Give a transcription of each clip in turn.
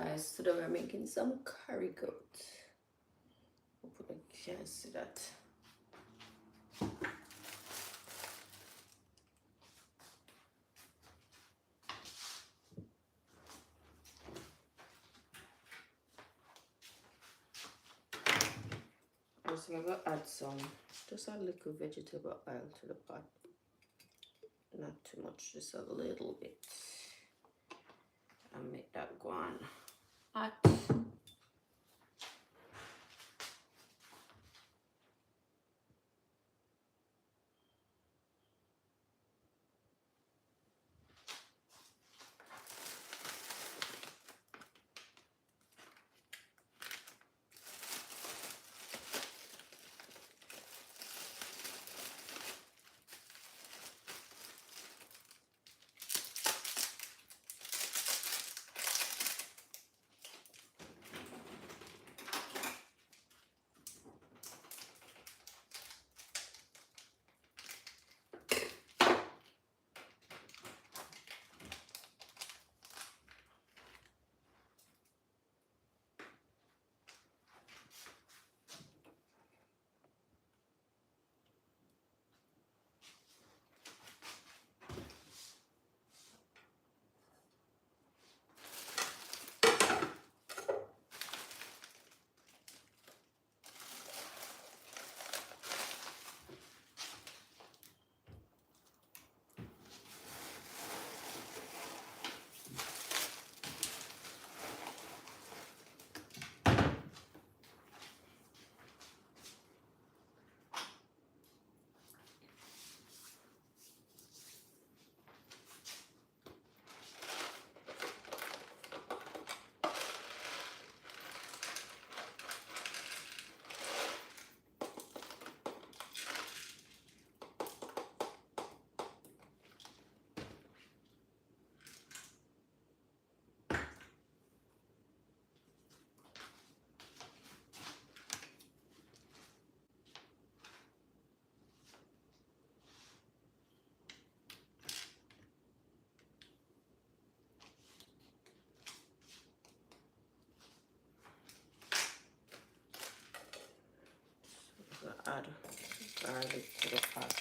guys, today we're making some curry goat. Hopefully you can see that. Also, I'm gonna add just a little vegetable oil to the pot. Not too much, just a little bit. And make that go on hot. Add garlic to the pot.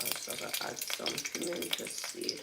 Also gonna add some pimento seed.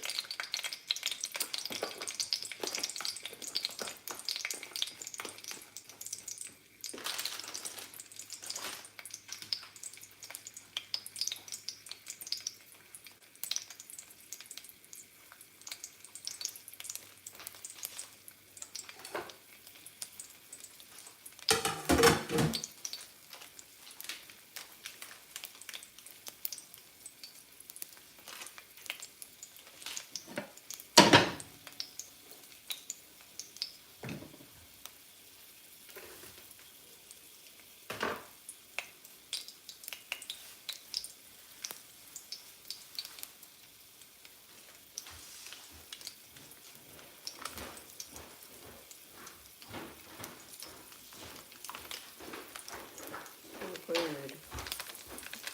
Good.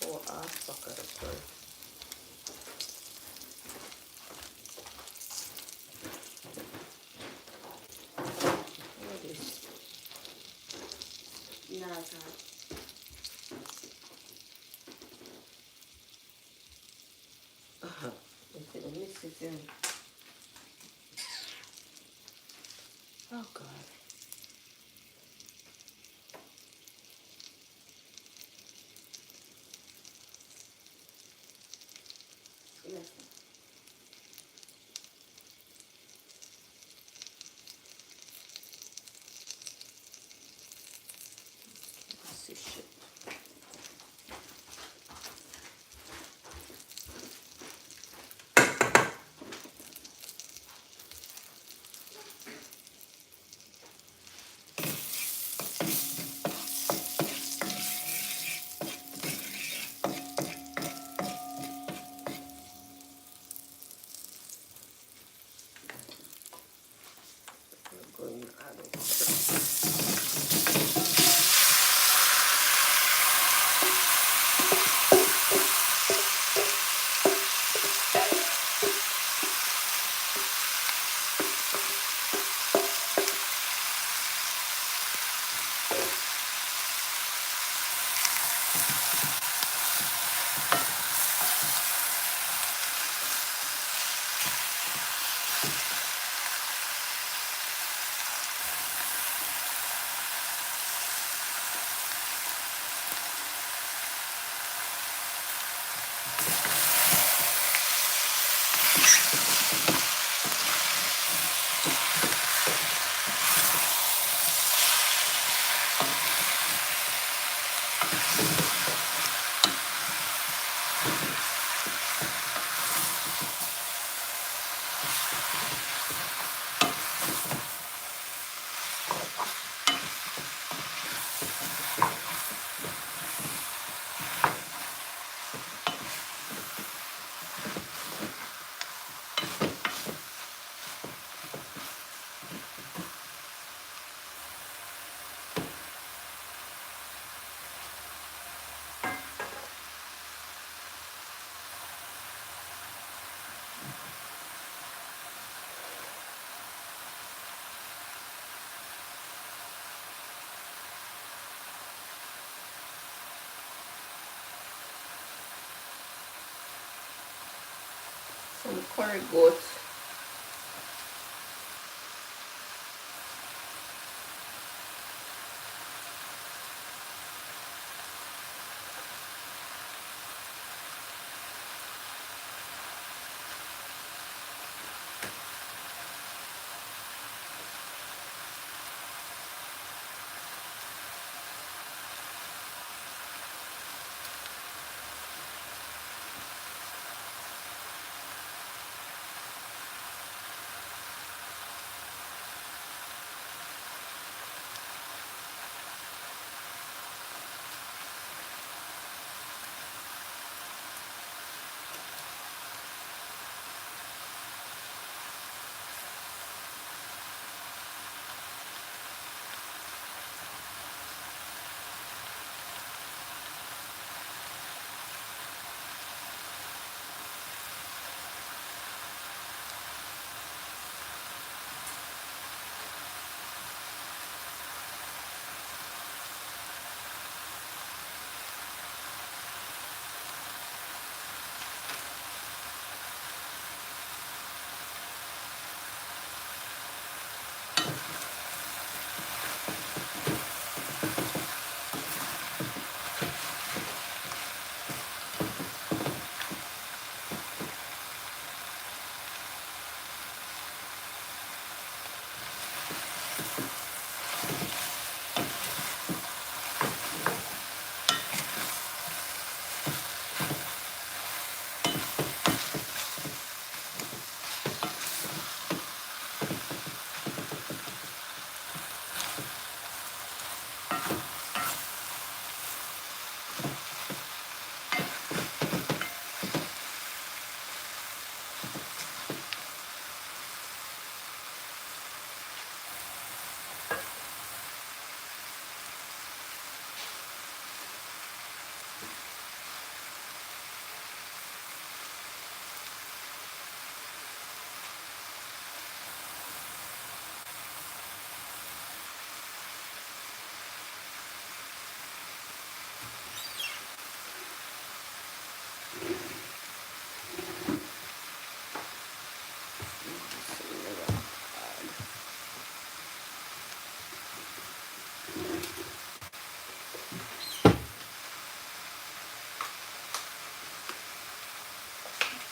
Or half bucket of curry. Look at this. Yeah, it's hot. Look at the mix it in. Oh God. Yes. This is shit. Some curry goat.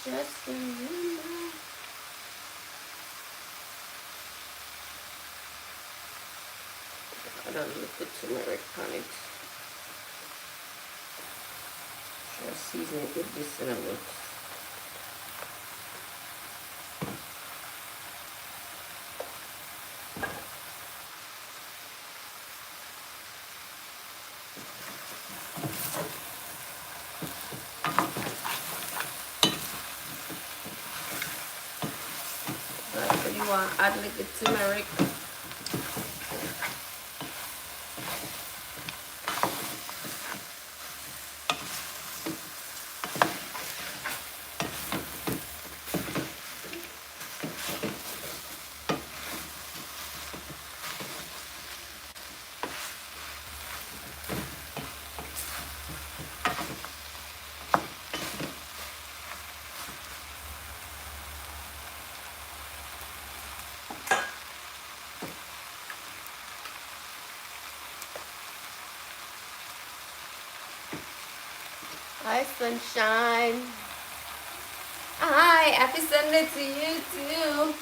Just remember. I don't look at turmeric on it. Just season it with this and a little. So you want to add a little turmeric. Hi, sunshine. Hi, happy Sunday to you too.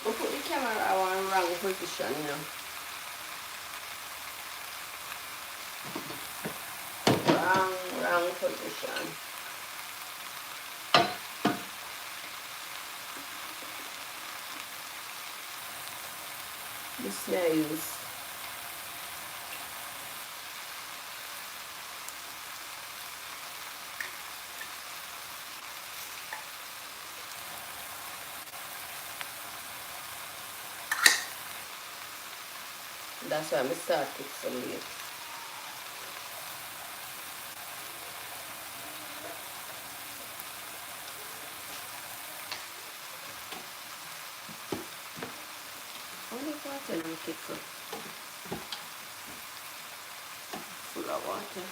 We'll put the camera on wrong position, you know. Wrong position. This nose. That's why I start with some late. Only water and keep full of water.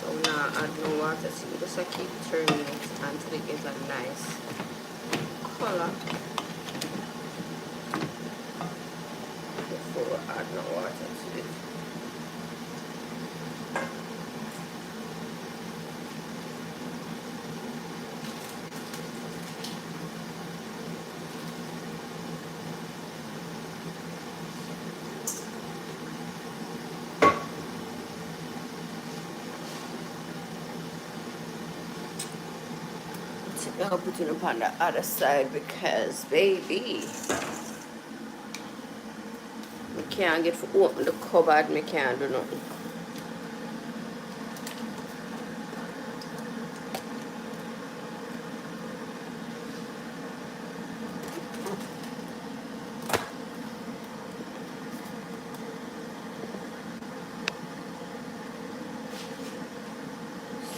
So now add no water, so just keep turning it until it gets a nice color before add no water to it. I'll put it upon the other side because, baby, I can't get to open the cupboard, I can't do nothing.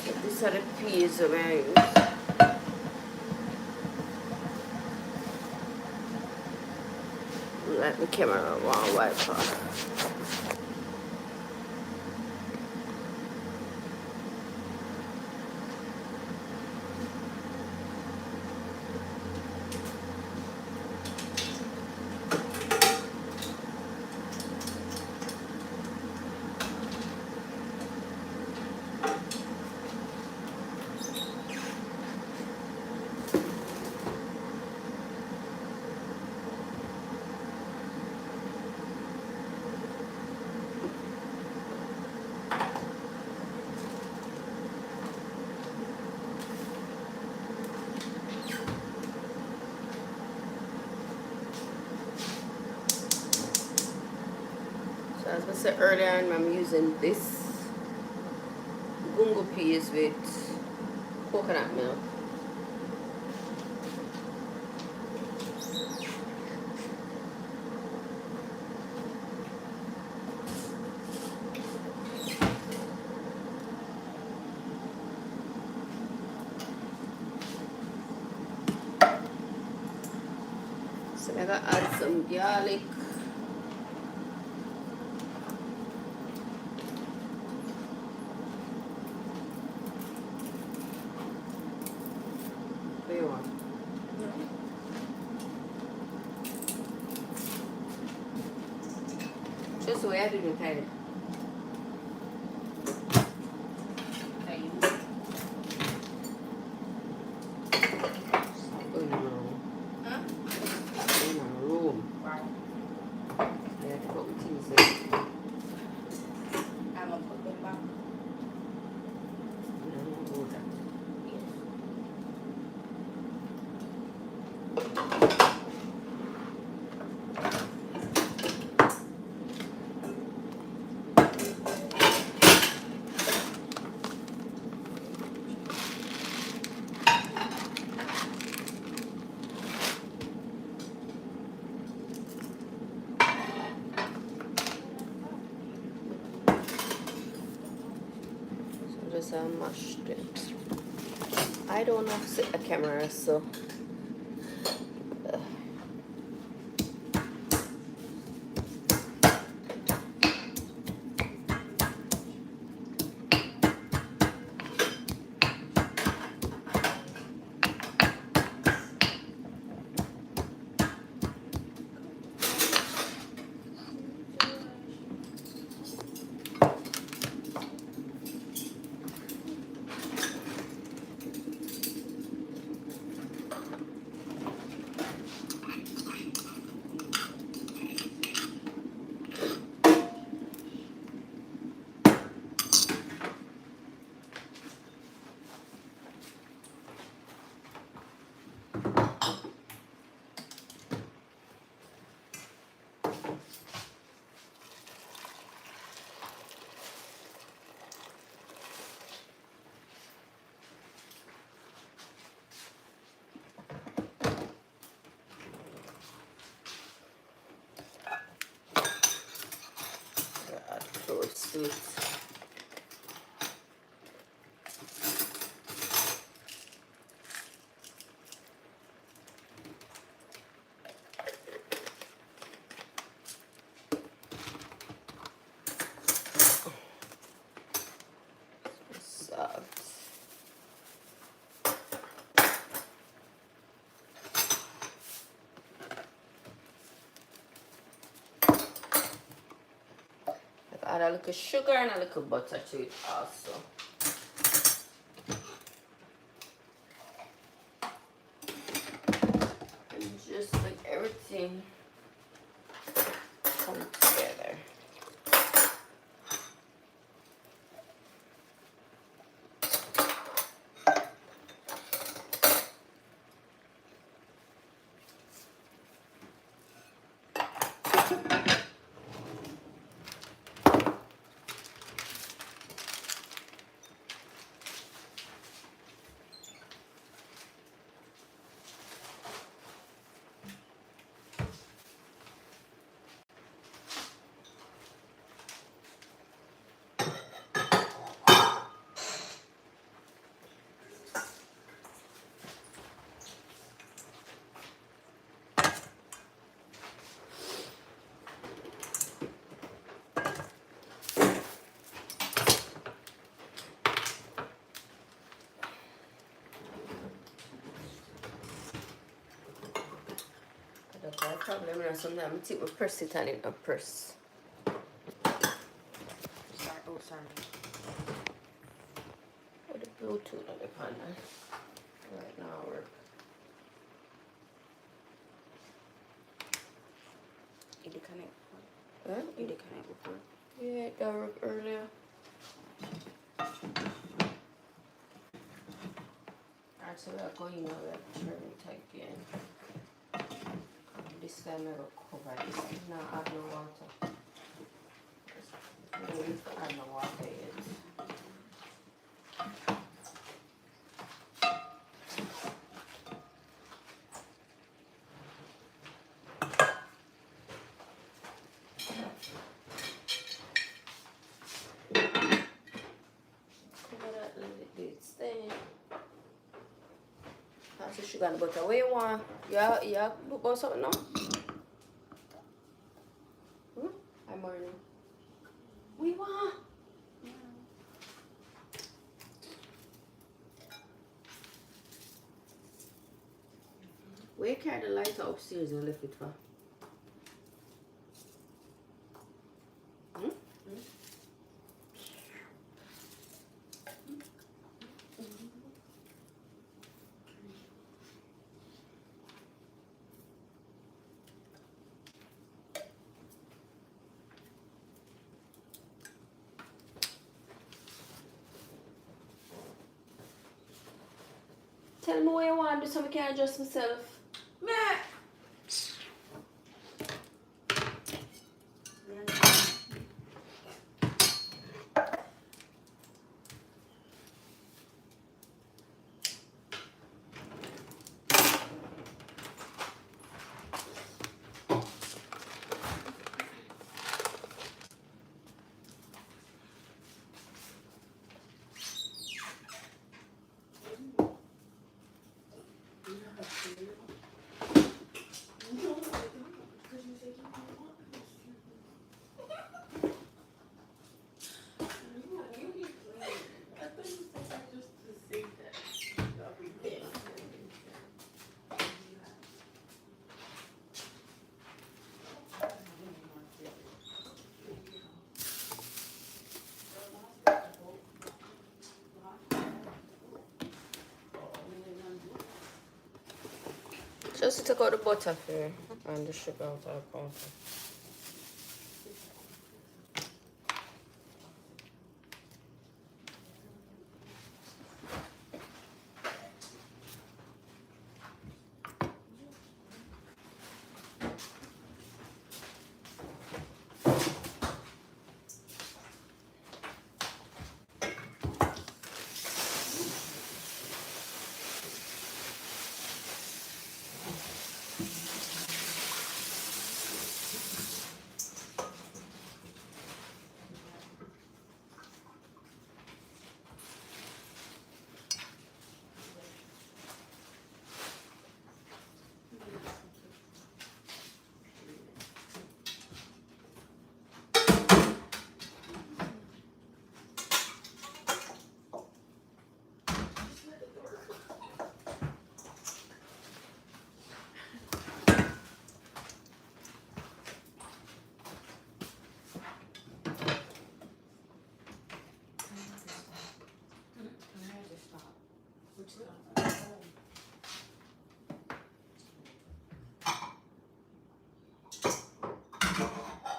So these are the peas that I use. Let the camera one wipe off. So as I said earlier, I'm using this gungo peas with coconut milk. So I gotta add some garlic. What do you want? Just the way I didn't kind of. just mashed it. I don't have set a camera, so add fruits to it. Salt. Add a little sugar and a little butter to it also. And just like everything come together. That's my problem. Sometimes I take my press it and it not press. Sorry. Oh, sorry. With the Bluetooth on the panel. Right now work. It did connect. Huh? It did connect before. Yeah, it got work earlier. Alright, so we're going now, we're turning it again. This time I will cover this. Now add no water. I don't need to add no water yet. Cover that, let it stay. Pass the sugar and butter. What you want? Yeah, put something now? Hi, morning. What you want? Where you carry the lighter upstairs and left it for? Tell me what you want to do so I can adjust myself. Meh. just take out the butter for and the sugar out of the counter.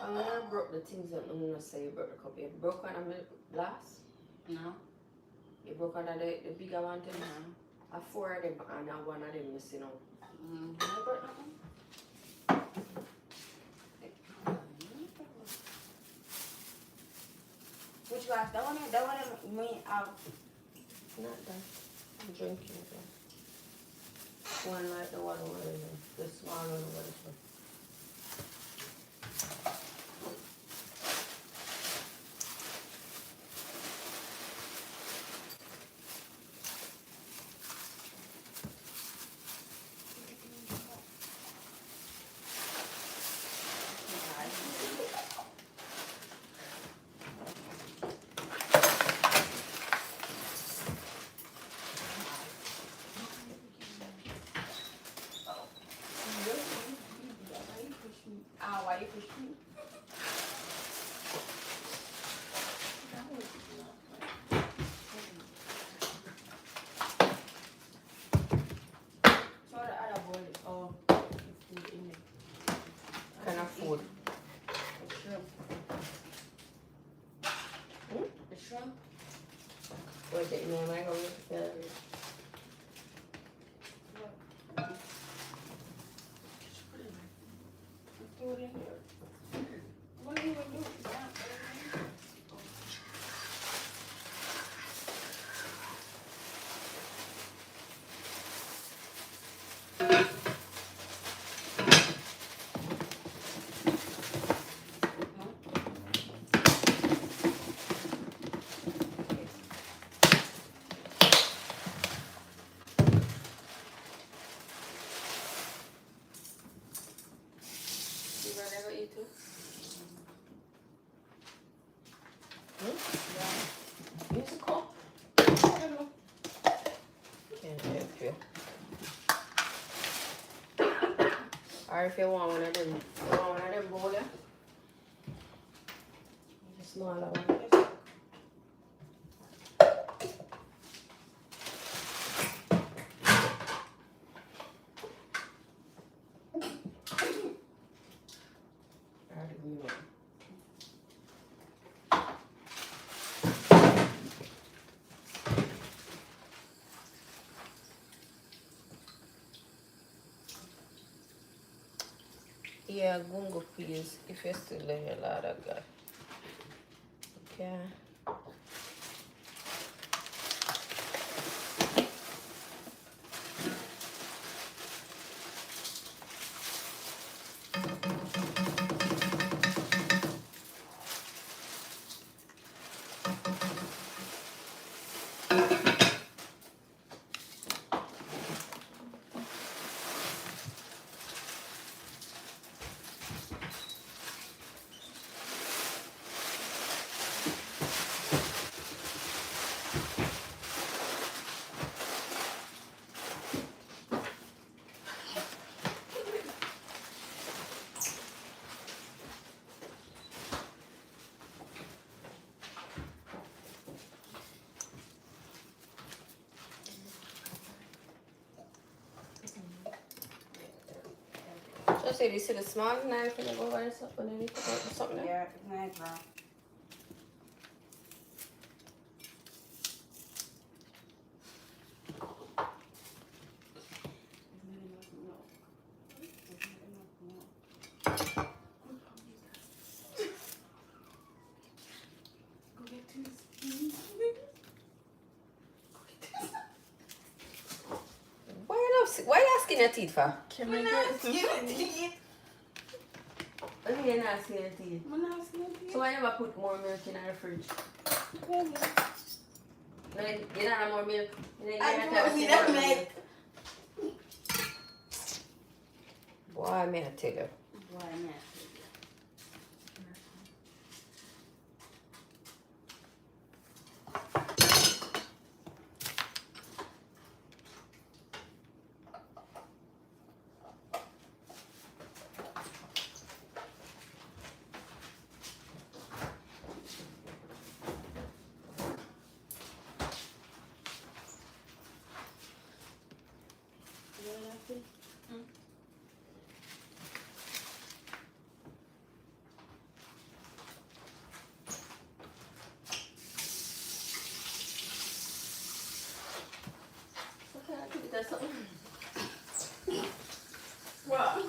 I'm gonna broke the things that I'm gonna say you broke the cup. You broke one of the glass? No. You broke one of the bigger one too? No. I 4 of them and now 1 of them missing out. I broke nothing. Which glass? That one me out. Not that. I'm drinking it. One like the one over there. The small one over there. Why you push me? So the other bowl is all the food in it. Kind of food. The shrimp. The shrimp. Wait, the name I go with the Throw it in there. What do you even do? You rather go eat too? Yeah. Use a cup. I don't know. Can't help you. Or if you want one of them, bowl, yeah? The smaller one. Or the green one. Yeah, gungo please, if you're still there, Lord of God. Okay. you say, you see the small knife when you go over there, when you need to put something there? Yeah, knife wrap. Why you asking your teeth for? Can I get teeth? What do you mean you're not asking your teeth? I'm not asking your teeth. So why never put more milk in our fridge? Really? No, you don't have more milk. You I don't do have need more a milk. Boy, may I tell you. Why not? Okay, I'll give you that something. What?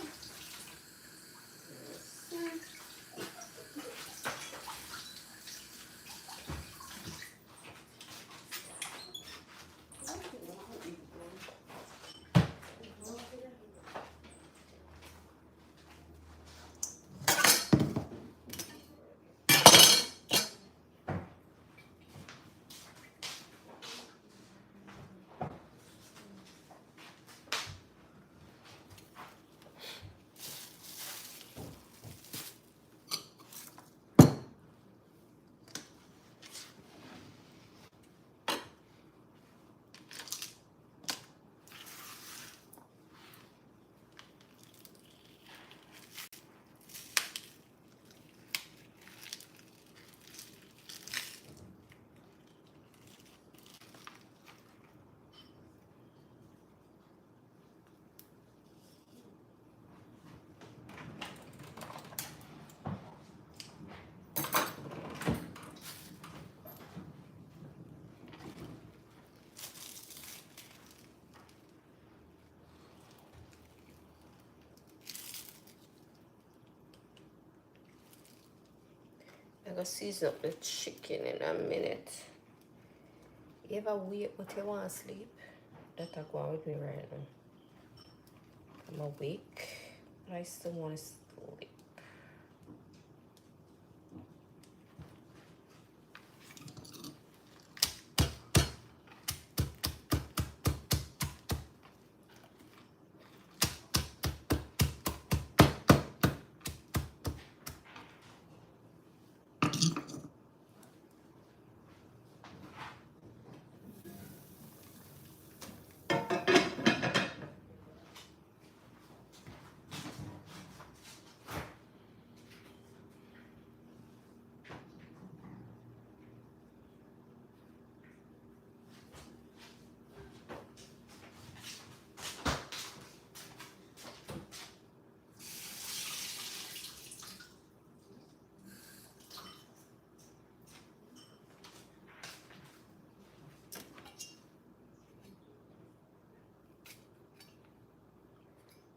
I'm gonna season up the chicken in a minute. You ever wait but you want to sleep? That's going with me right now. I'm awake, but I still want to sleep.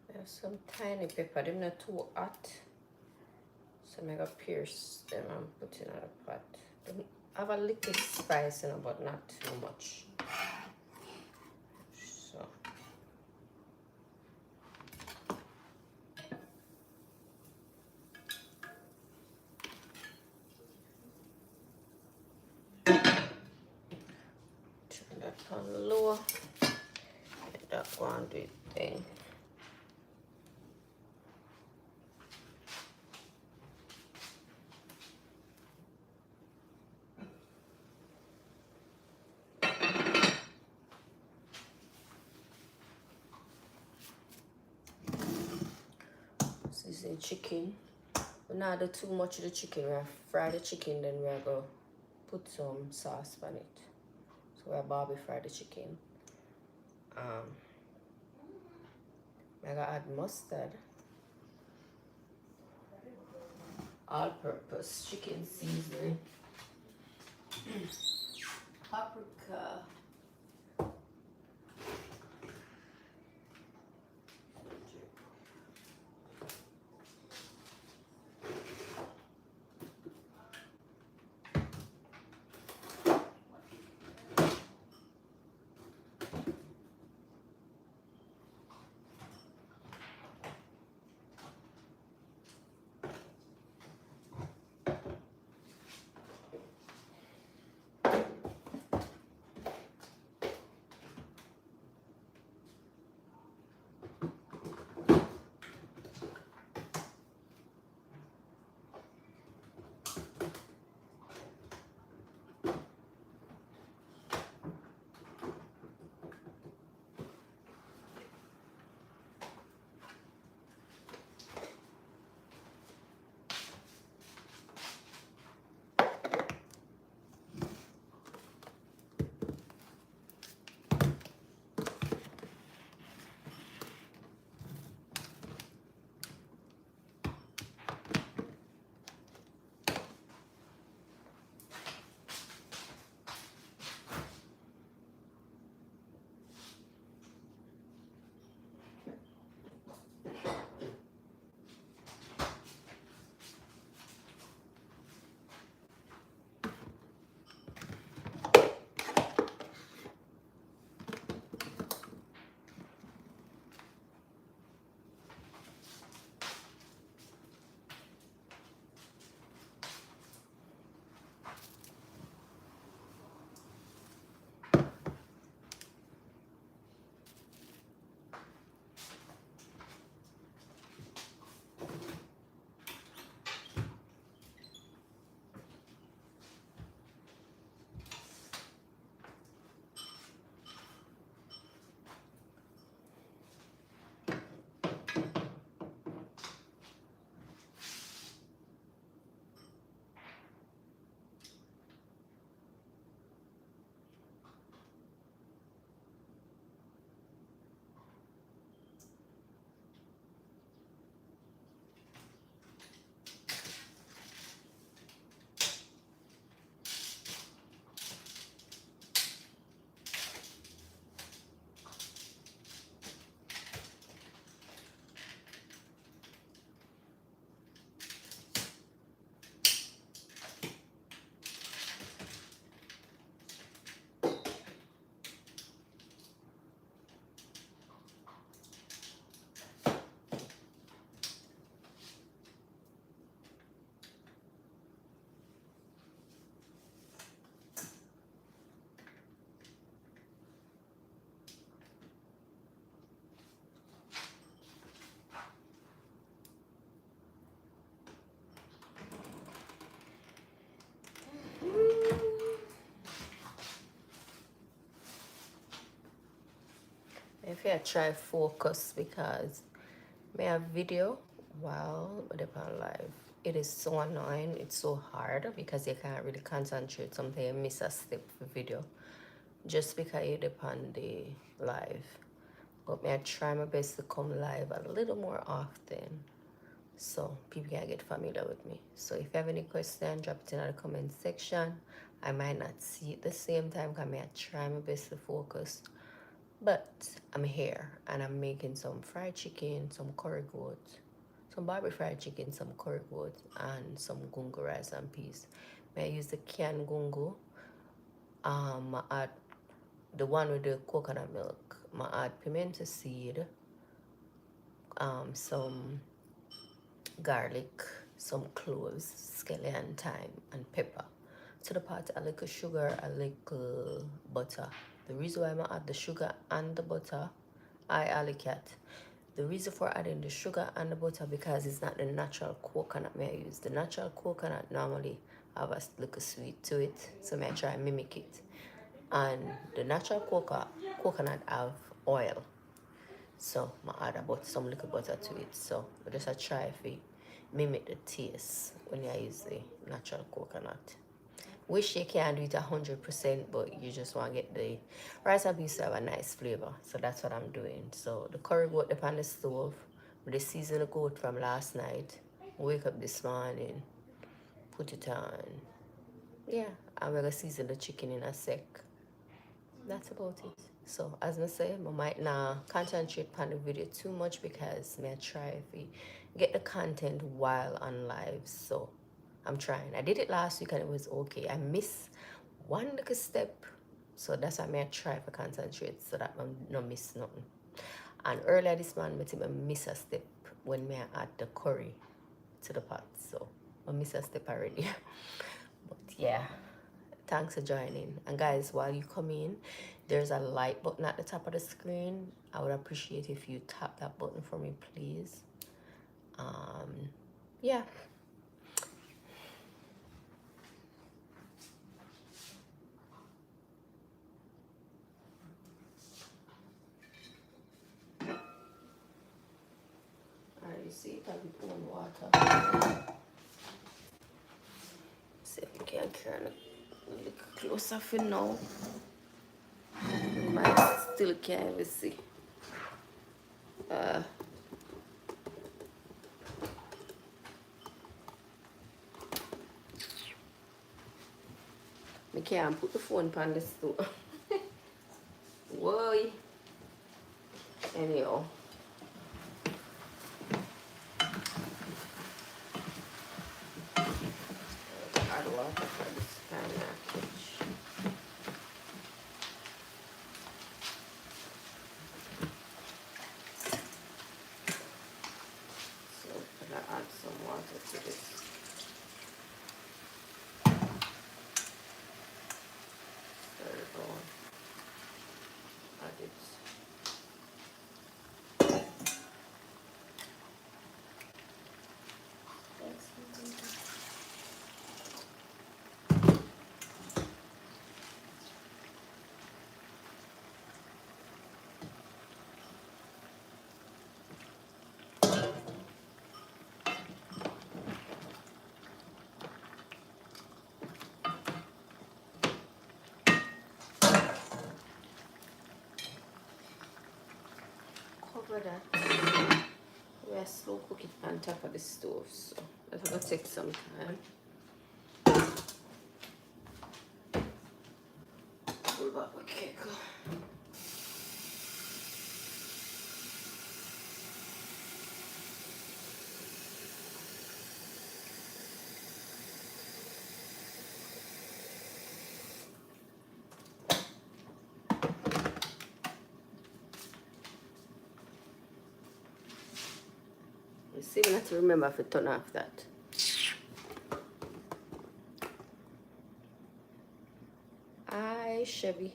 I have some tiny pepper, them not too hot. So I'm gonna pierce them and put in a pot. Them have a little spice in it, but not too much. So turn that on low. Let that go and do its thing. Season chicken. We not do too much of the chicken. We have fry the chicken, then we are going to put some sauce on it. So we have Barbie fry the chicken. I gotta add mustard. all-purpose chicken seasoning, paprika, if you try focus because may have video while upon live. It is so annoying, it's so hard because you can't really concentrate. Sometimes you miss a step for video just because you depend the live. But may I try my best to come live a little more often so people can get familiar with me. So if you have any question, drop it in the comment section. I might not see it the same time because I try my best to focus. But I'm here and I'm making some fried chicken, some curry goat, some barbecue fried chicken, some curry goat, and some gungo rice and peas. May I use the canned gungo. I add the one with the coconut milk. I add pimento seed, some garlic, some cloves, scallion, thyme, and pepper. To the pot, a little sugar, a little butter. The reason why I add the sugar and the butter, Alicat. The reason for adding the sugar and the butter because it's not the natural coconut may I use. The natural coconut normally have a little sweet to it, so may I try and mimic it. And the natural coconut have oil, so I add about some little butter to it. So I just try if we mimic the taste when you use the natural coconut. Wish you can do it 100%, but you just want to get the rice and peas to have a nice flavor. So that's what I'm doing. So the curry goat up on the stove with the seasoned goat from last night. Wake up this morning, put it on. Yeah, I'm gonna season the chicken in a sec. That's about it. So as I say, I might not concentrate on the video too much because I try if we get the content while on live. So I'm trying. I did it last week and it was okay. I missed one little step. So that's why I try to concentrate so that I don't miss nothing. And earlier this morning, I miss a step when I add the curry to the pot. So I miss a step already. But yeah, thanks for joining. And guys, while you come in, there's a like button at the top of the screen. I would appreciate if you tap that button for me, please. Yeah. Alright, you see, probably pouring water. See if you can carry it a little closer for now. You might still can't even see. I can't put the phone on the stove. Whoa. Anyhow. Add water for this pancake. So I'm gonna add some water to this. There we go. Add it. Cover that. We are slow cook it on top of the stove, so that's gonna take some time. Pull back the cake. You see, we have to remember to turn off that. Aye, Chevy.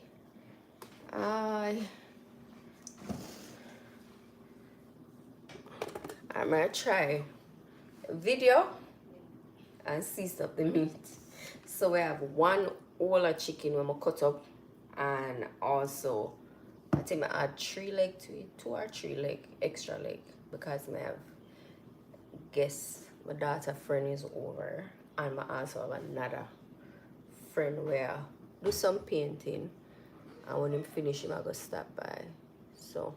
Aye. I'm gonna try video and season up the meat. So we have one whole chicken when I cut up, and also I think I add 3 leg to it, 2 or 3 leg, extra leg, because I have guests. My daughter friend is over, and I also have another friend where I do some painting, and when him finish him I go stop by. So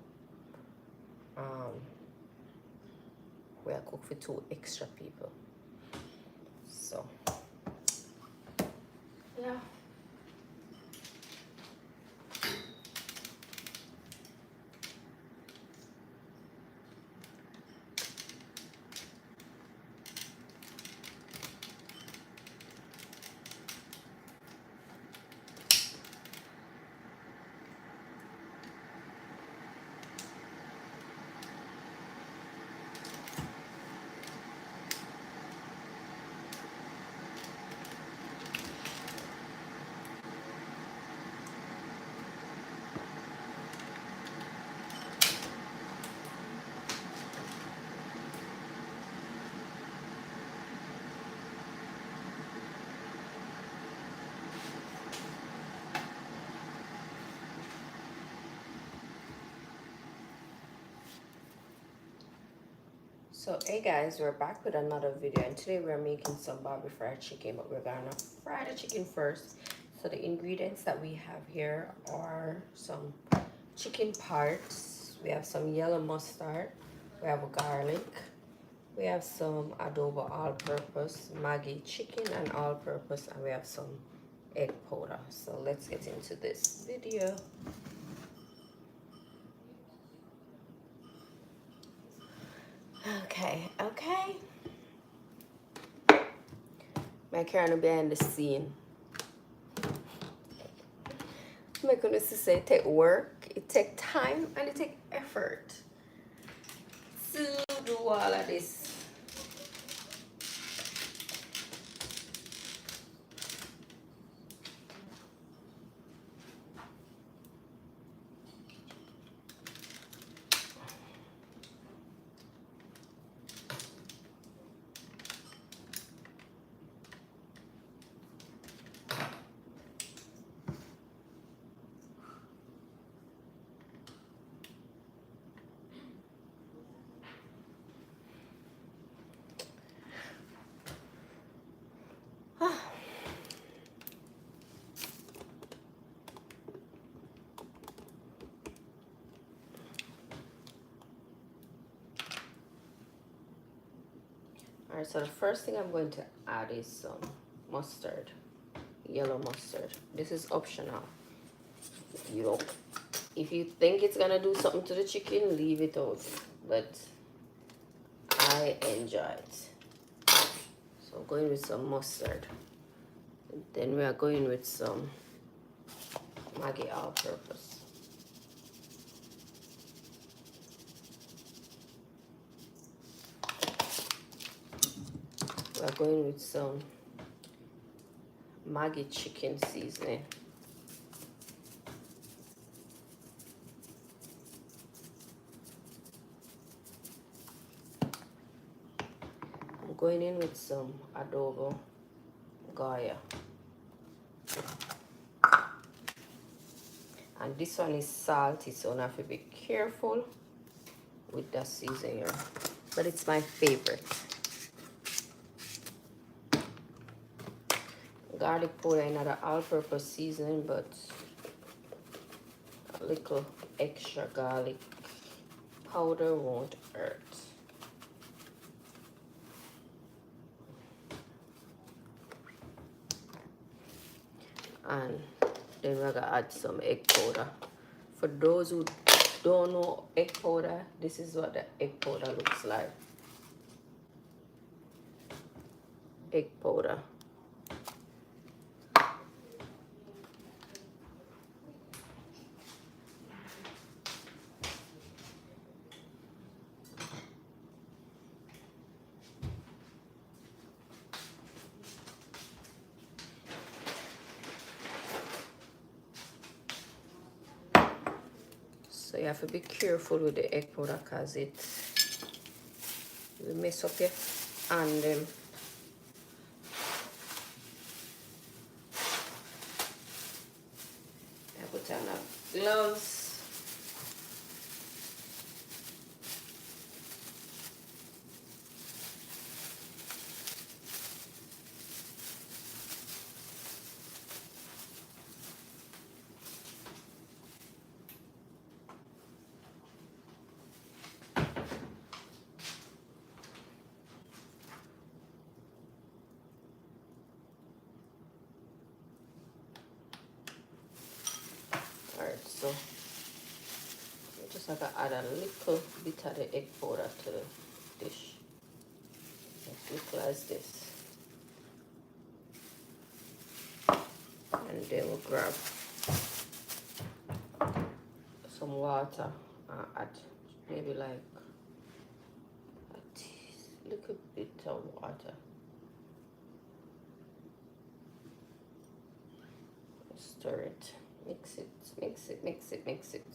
we are cook for 2 extra people. So yeah. So hey guys, we're back with another video, and today we're making some Bobby fried chicken, but we're gonna fry the chicken first. So the ingredients that we have here are some chicken parts, we have some yellow mustard, we have garlic, We have some adobo all-purpose, Maggi chicken and all-purpose, and we have some egg powder. So let's get into this video. Okay. My camera behind the scene. My goodness, to say it take work, it take time, and it take effort to do all of this. Alright, so the first thing I'm going to add is some mustard, yellow mustard. This is optional. If you think it's gonna do something to the chicken, leave it out. But I enjoy it. So I'm going with some mustard. Then we are going with some Maggi all-purpose. We're going with some Maggi chicken seasoning. I'm going in with some adobo Goya. And this one is salty, so I have to be careful with that seasoning. But it's my favorite. Garlic powder, another all-purpose seasoning, but a little extra garlic powder won't hurt. And then we're gonna add some egg powder. For those who don't know egg powder, this is what the egg powder looks like. Egg powder. So you have to be careful with the egg powder because it will mess up your hand. I put on gloves. Alright, so you just have to add a little bit of the egg powder to the dish. Little as this. And then we'll grab some water and add maybe like a little bit of water. Stir it. Mix it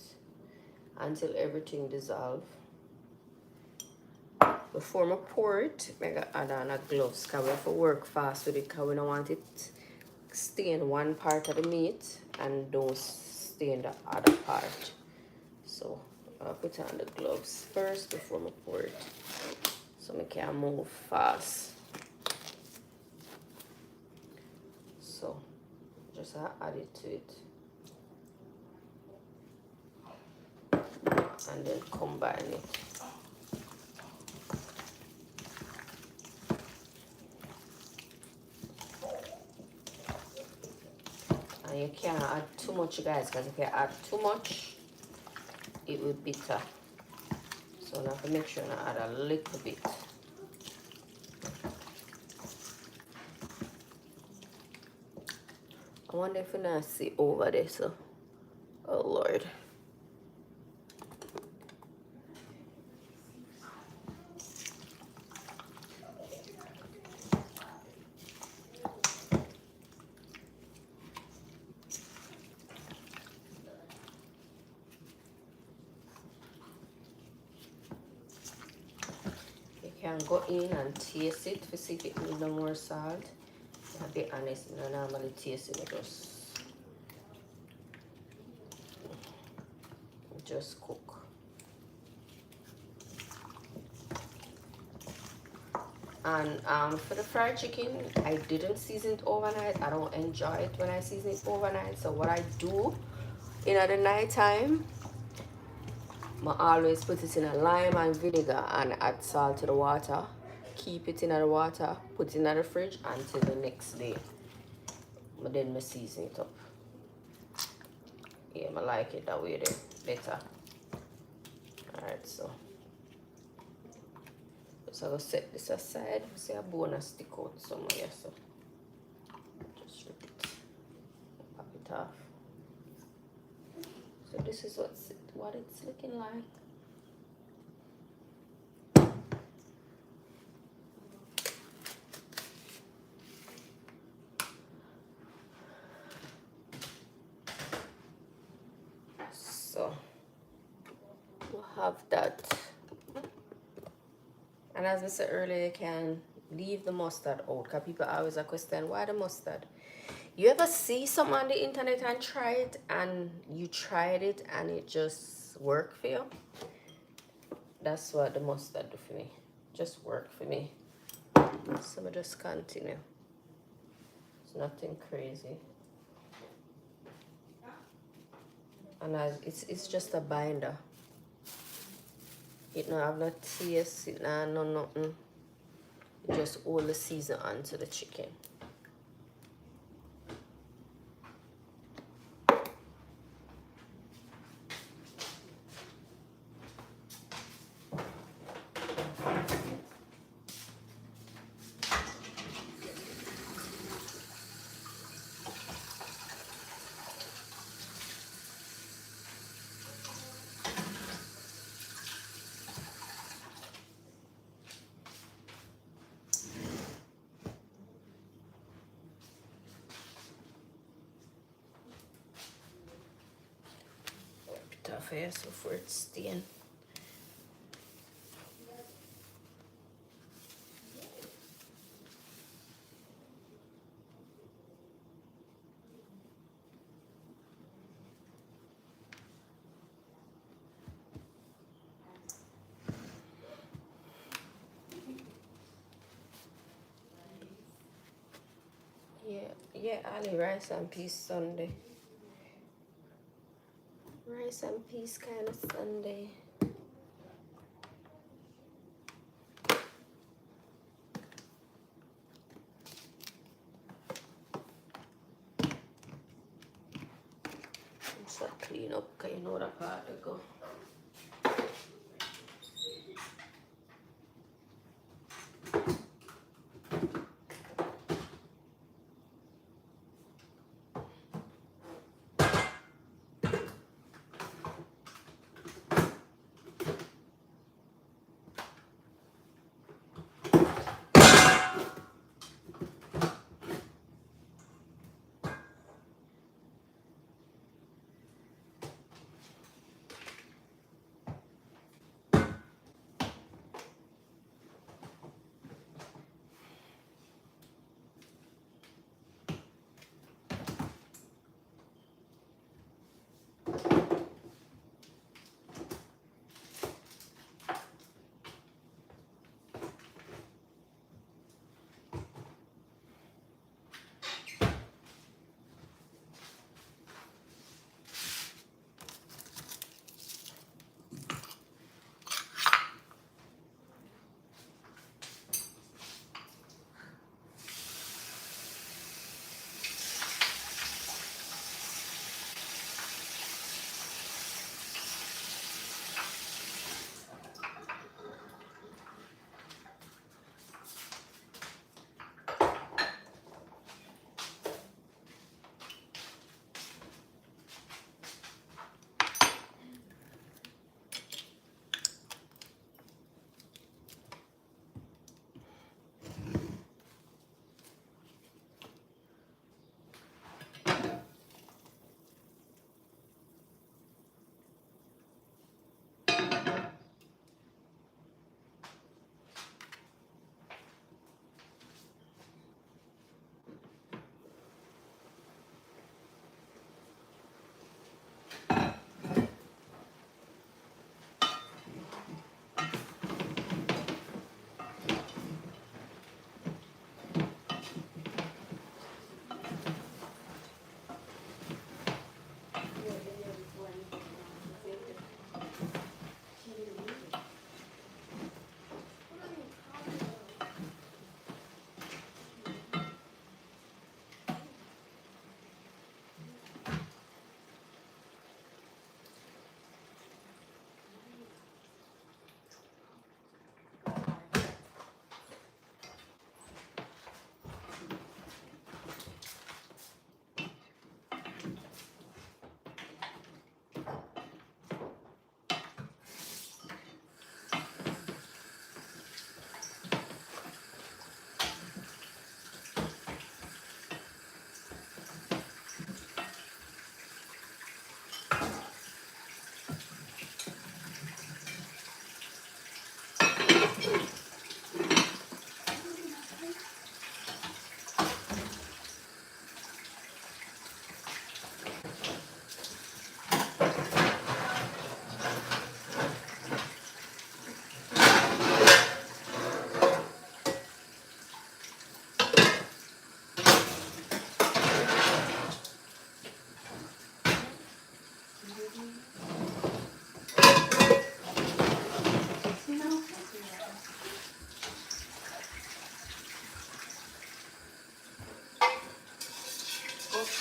until everything dissolves. Before I pour it, I'm going to add on a gloves because we have to work fast with it because we don't want it stay in one part of the meat and don't stay in the other part. So I'll put on the gloves first before I pour it so I can move fast. So just add it to it. And then combine it. And you can't add too much, guys, because if you add too much, it will bitter. So now have to make sure I add a little bit. I wonder if you not see over there, so oh Lord. You can go in and taste it to see if it needs no more salt. I'll be honest, I normally taste it, just cook. And for the fried chicken, I didn't season it overnight. I don't enjoy it when I season it overnight. So what I do in the night time, I always put it in a lime and vinegar and add salt to the water. Keep it in the water, put it in the fridge until the next day. But then I season it up. Yeah, I like it that way then, better. Alright, so I'm going to set this aside. See a bone stick out somewhere, so just rip it, pop it off. So this is what it's looking like. So we'll have that. And as I said earlier, you can leave the mustard out, because people always question why the mustard. You ever see someone on the internet and try it, and you tried it and it just worked for you? That's what the mustard do for me. Just work for me. So I just continue. It's nothing crazy. And it's just a binder. It don't have no taste, it don't have no nothing. It just all the season onto the chicken. Tough here so for it stain. Yeah, Ali, rice and peas Sunday. Rice and peas kind of Sunday. Just clean up, because you know that part to go.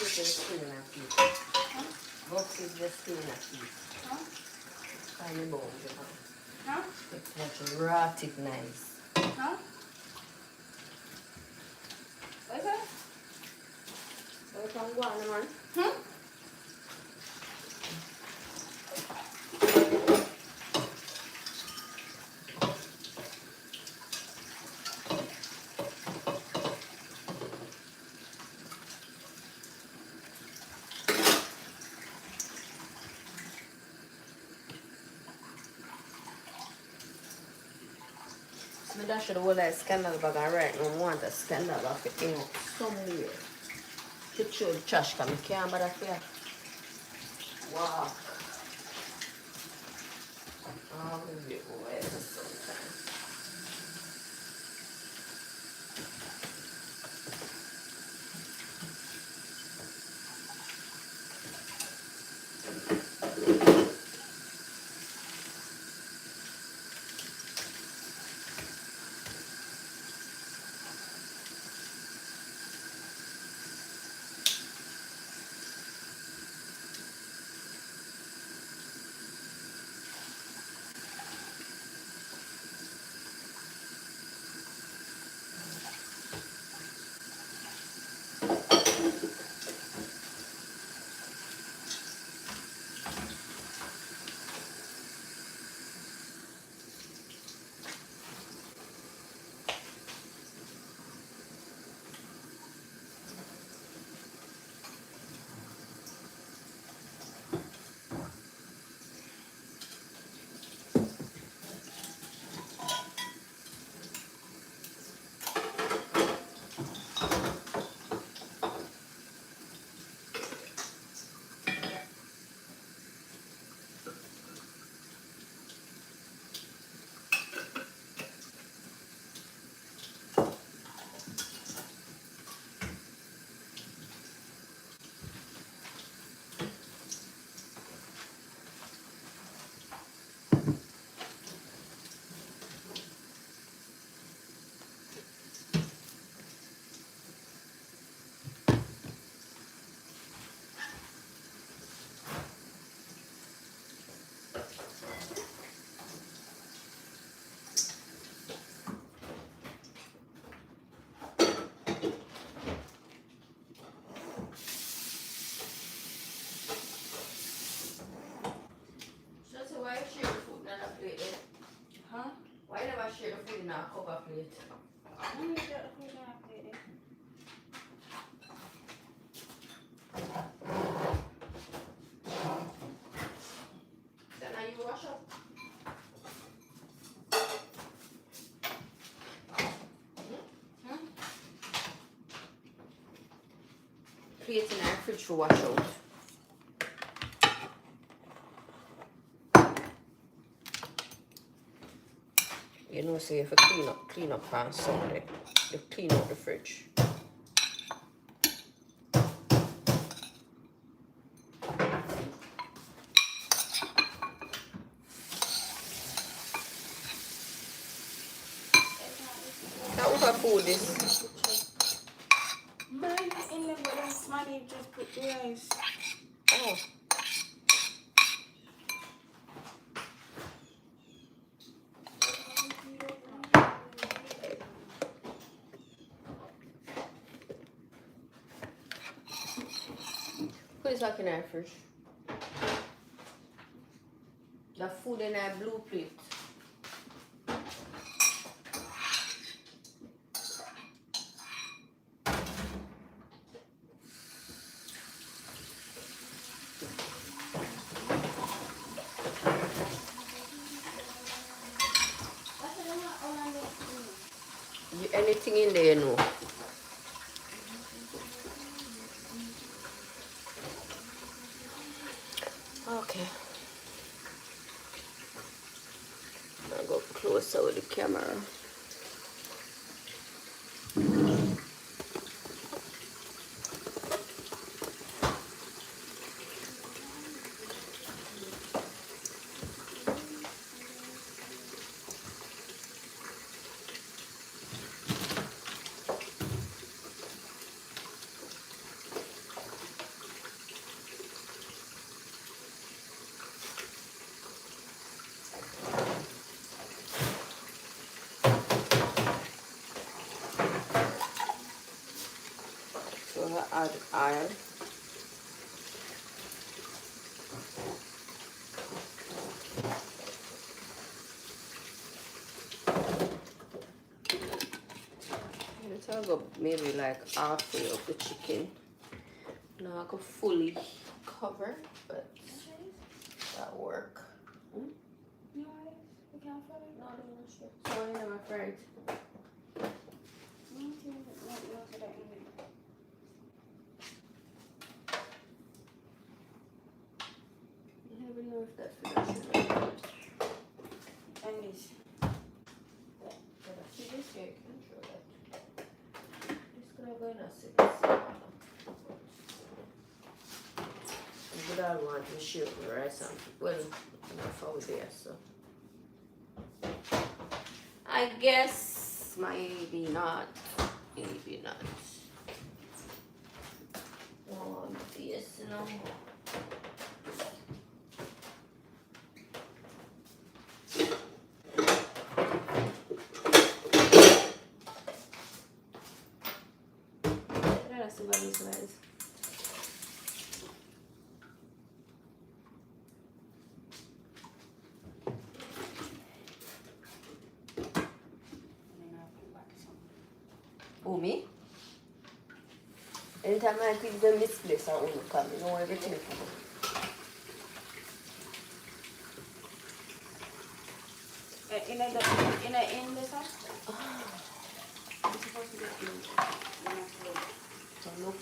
skin aqui. Hã? Vocês the skin aqui. Hã? Tiny bones, you know. Hã? It's much rotted nice. Hã? What's that? So you can go on, man. Hmm? So I dash the whole like scandal bag and right now I want a scandal of it in somewhere. To throw the trash because I can't bother for it. Walk. All the way over sometimes. So why share the food in a plate then? Huh? Why never share the food in a cover plate? Let me get the food out there. Then are you wash up? Hmm? Plate in our fridge for wash out. You know, say if you clean up on Sunday, you clean out the fridge. Now what food is? Mine in there, but then Smarty just put the rice. Oh. Put it back in our fridge. The food in our blue plate. Anything in there, you know. Okay. I'll go closer with the camera. add oil. I'll go maybe like halfway of the chicken. Now I could fully cover, but that work. No, we can't fry it. No, I'm not sure. Sorry, I'm afraid. Me too. No, for that in it. I never know if that's finished. And this. See this here, you can show that. This gonna go in a second. But I want to show the rice and well, enough over there, so I guess maybe not. Maybe not. Oh, yes, no. That's about this rice. Who, me? Anytime I think the misplace I want to come, you know everything for me. In the sauce? It's supposed to be in. So look.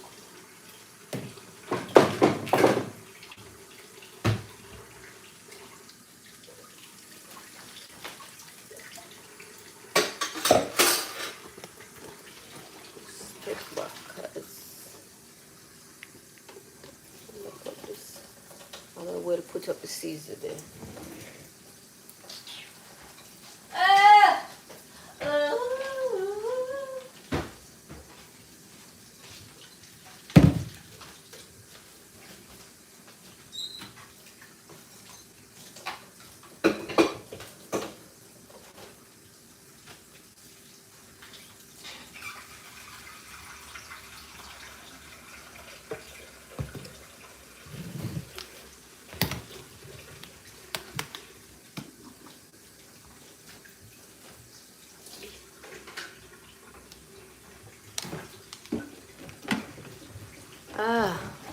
Step back, guys. Look at this. I'm going to put up the Caesar there.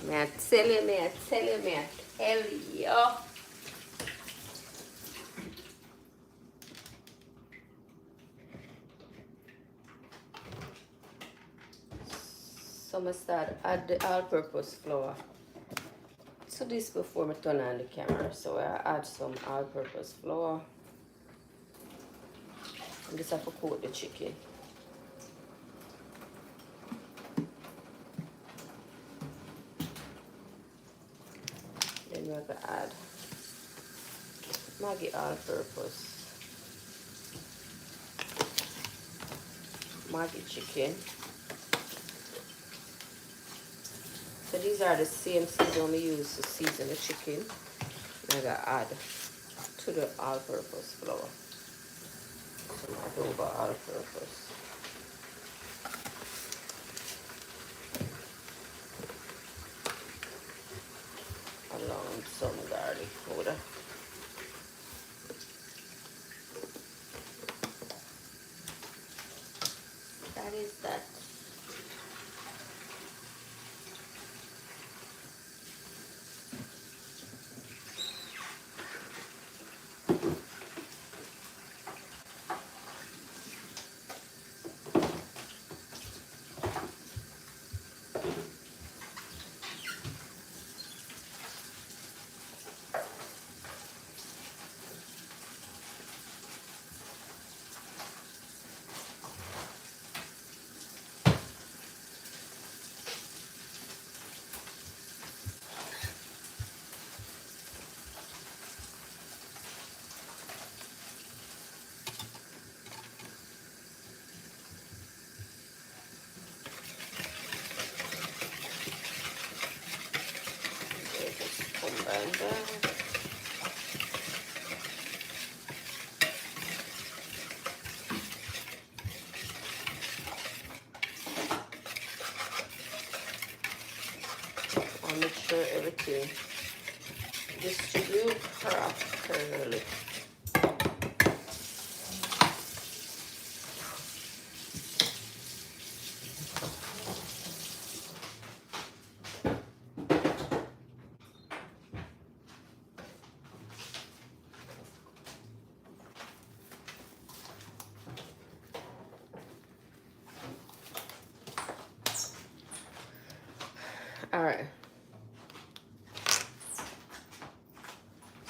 May I tell you, may I tell you, may I tell you. So I'm going to start add the all-purpose flour to this before I turn on the camera. So I add some all-purpose flour. And this have to coat the chicken. Then we're going to add Maggi all-purpose, Maggi chicken. So these are the same seasoning we use to season the chicken. I'm going to add to the all-purpose flour. Some adobo all-purpose. Along with some garlic powder. That is that. Combine that. to make sure everything distribute properly. All right.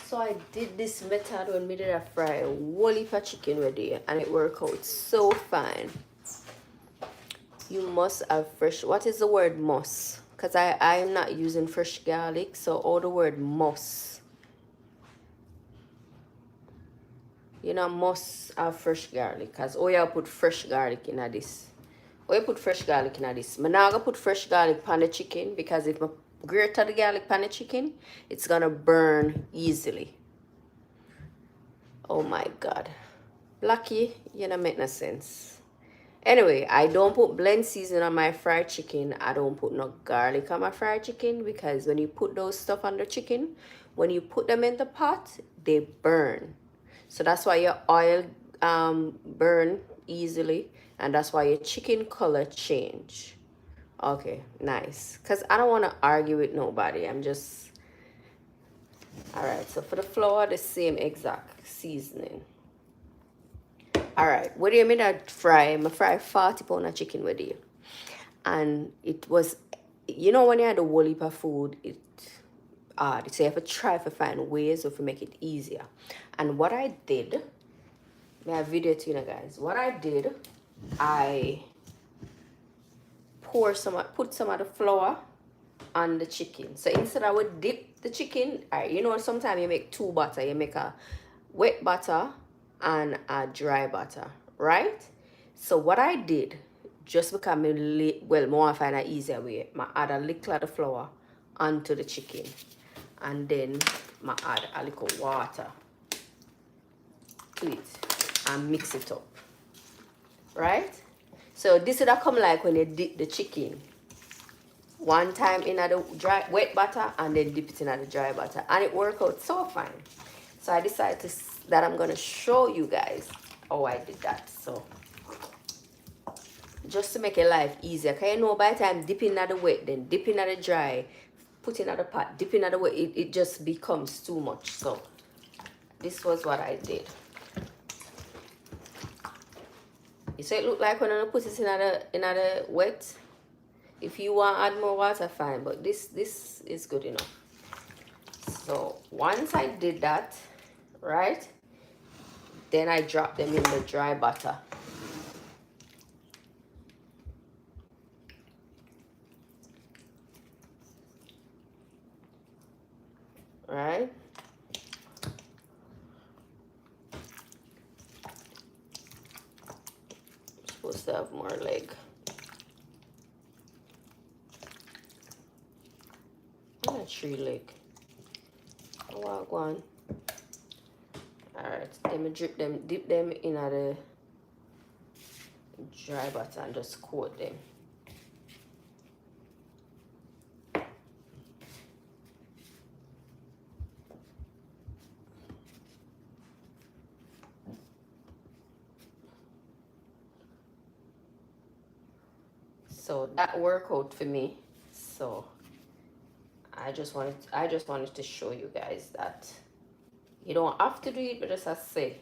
So I did this method when we did a fry a whole heap of chicken ready, and it worked out so fine. You must have fresh. What is the word must? Because I am not using fresh garlic, so all the word must. You know, must have fresh garlic. Because oh, you put fresh garlic in this. Oh, you put fresh garlic in this. I'm not going to put fresh garlic on the chicken because if I grate the garlic on the chicken, it's going to burn easily. Oh my God. Lucky, you know, make no sense. Anyway, I don't put blend season on my fried chicken. I don't put no garlic on my fried chicken because when you put those stuff on the chicken, when you put them in the pot, they burn. So that's why your oil burn easily, and that's why your chicken color change. Okay, nice. Because I don't want to argue with nobody. I'm just... Alright, so for the flour, the same exact seasoning. Alright, what do you mean I fry? I fry 40 pounds of chicken with you. And it was, you know, when you had a whole heap of food, it's hard. So you have to try to find ways of make it easier. And what I did, may I video to you guys. What I did, I put some of the flour on the chicken. So instead I would dip the chicken, you know, sometimes you make two butter. You make a wet butter and a dry butter, right? So what I did, just because I want to find an easier way, I add a little of the flour onto the chicken, and then I add a little water to it and mix it up, right? So this would come like when you dip the chicken one time in the dry wet butter and then dip it in the dry butter, and it worked out so fine. So I decided that I'm gonna show you guys how I did that. So just to make your life easier, because you know by the time dipping at the wet, then dipping at the dry, putting at the pot, dipping at the wet, it just becomes too much. So this was what I did. So it looked like when I put it in the wet. If you want to add more water, fine, but this is good enough. So once I did that, right, then I dropped them in the dry butter. Right? Supposed to have more leg. And a 3 leg. Oh, go on. Alright, then I dip them in the dry butter and just coat them. So that worked out for me. So I just wanted to show you guys that you don't have to do it, but just as I say,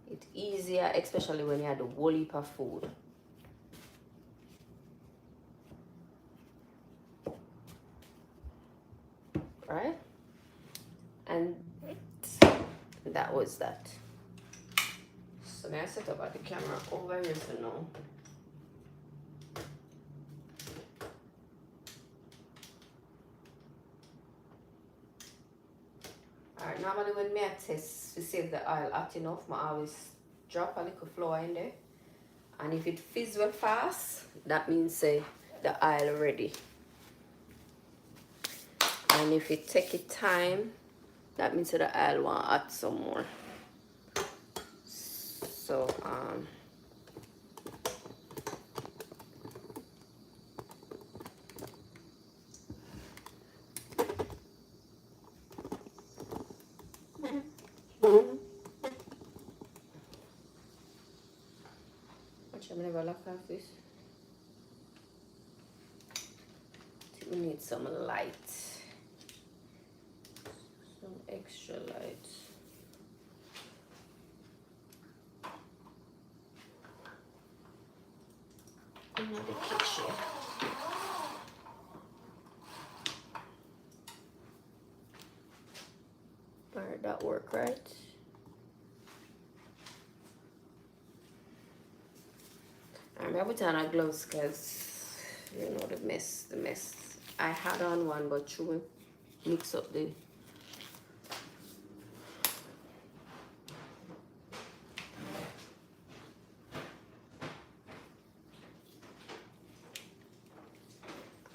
it's easier, especially when you have the whole heap of food. Right? And that was that. So now I set up the camera over here for now. Alright, normally when I test to save the oil hot enough, I always drop a little flour in there. And if it fizzes well fast, that means the oil ready. And if it take it time, that means the oil want to add some more. So this. We need some light, some extra light. In the kitchen. Alright, that work, right? I'm gonna put on a gloves because you know the mess. I had on one, but you mix up the.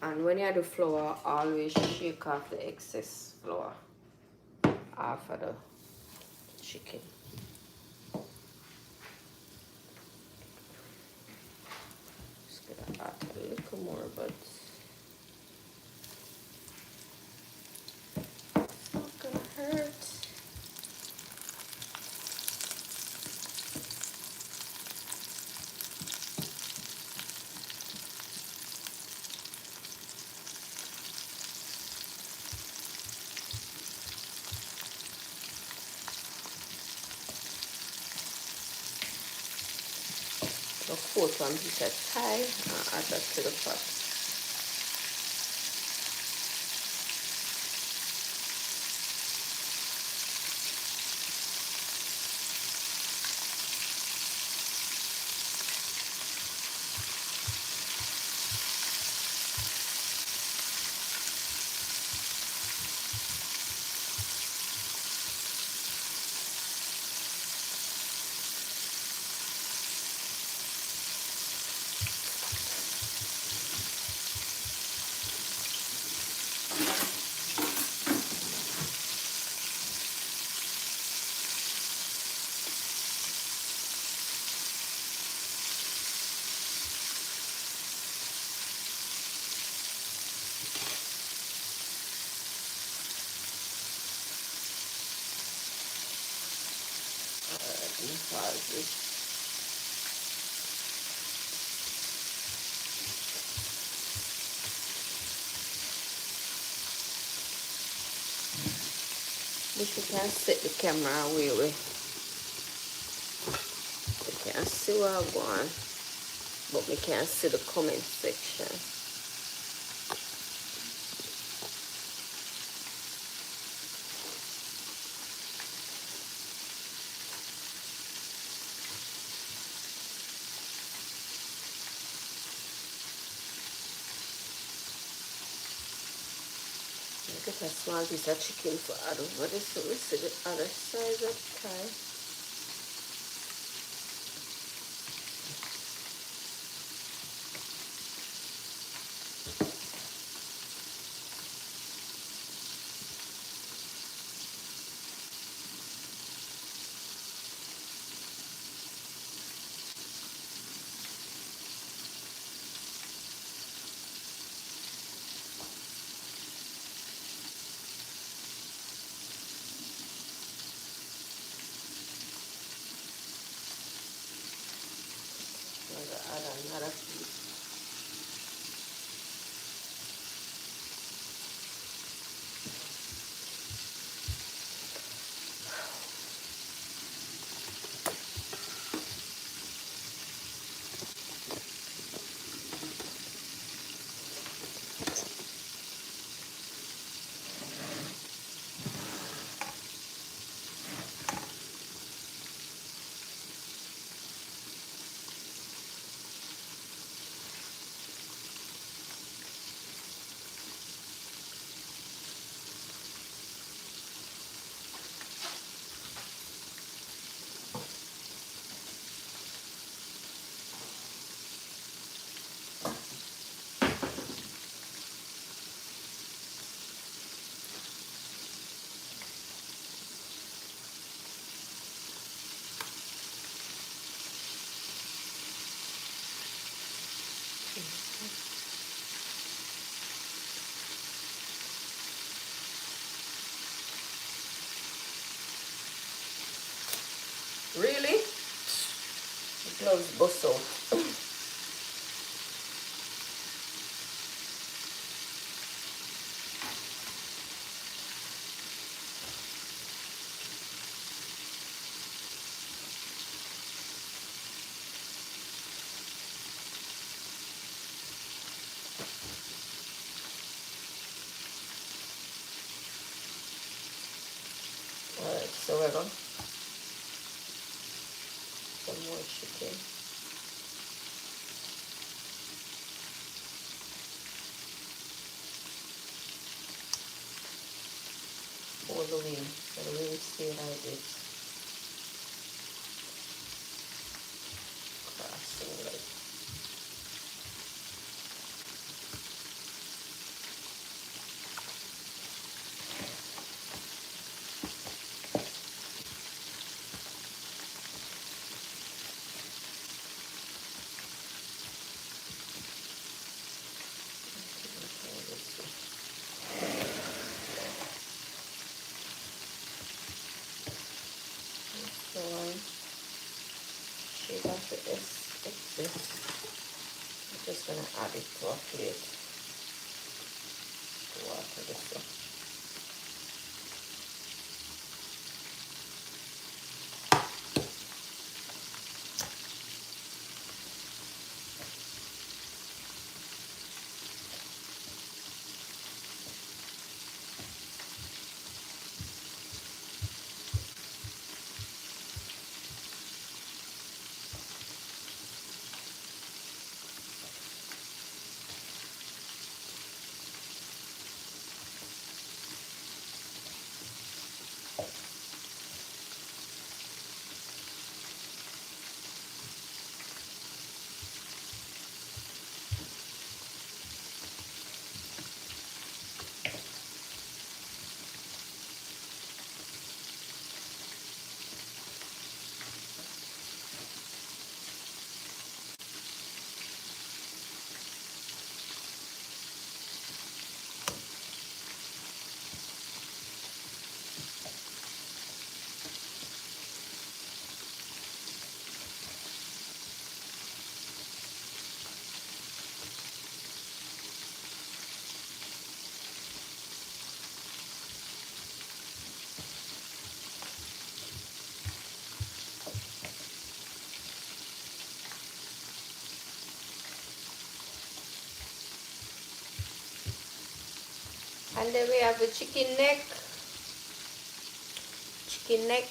And when you add the flour, always shake off the excess flour off of the chicken. Just gonna add a little more, but it's not gonna hurt. So coat one piece of tie and add that to the pot. Pause this. But you can set the camera away with. You can see where I'm going, but we can't see the comment section. Get a small piece of chicken for add over this so we see the other side of the thigh. Add another piece. Really? The gloves bust out. So we're going some more chicken. All the way, so the way stay like this. Crossing like. So shake off the excess. I'm just gonna add it to a plate. Water this up. And then we have the chicken neck. Chicken neck.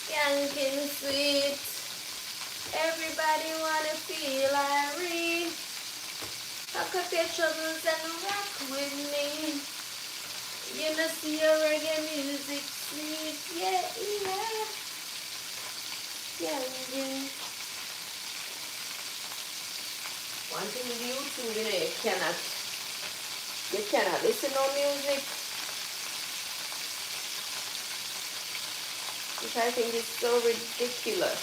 Skanking sweet. Everybody wanna feel Irie. Pack up your troubles and rock with me. You know see your reggae music sweet. Yeah, yeah. Skanking. One thing with YouTube, you know, you cannot listen to music. Which I think is so ridiculous.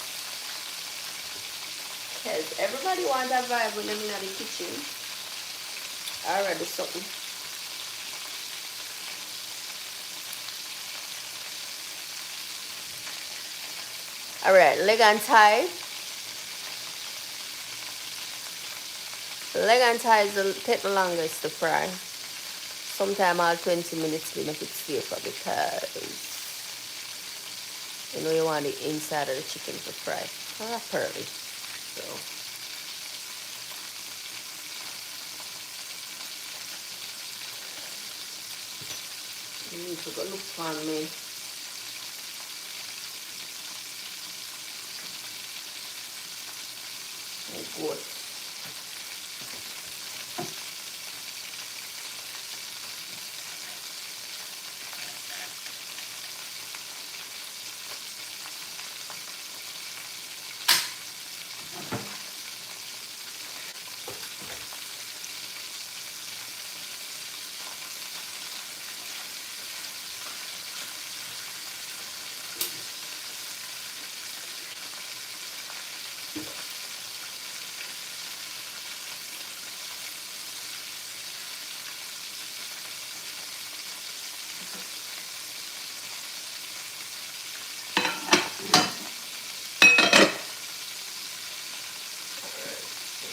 Because everybody wants that vibe when they're in the kitchen. Already something. Alright, leg and thigh. Leg and thighs take the longest to fry. Sometimes all 20 minutes to make it safer because you know you want the inside of the chicken to fry properly. So you need to go look for me. Good.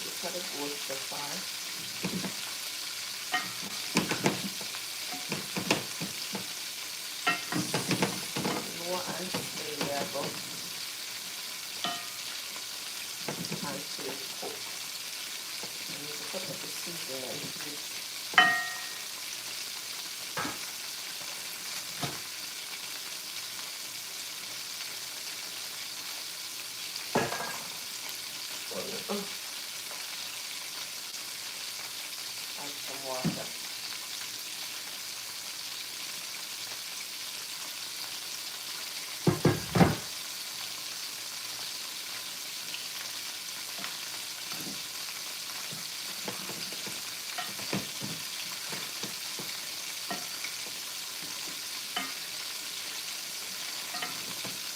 Look at the good so far. Lower and stay there, but until it cooks. You need to put up the seasoning and this. Add some water.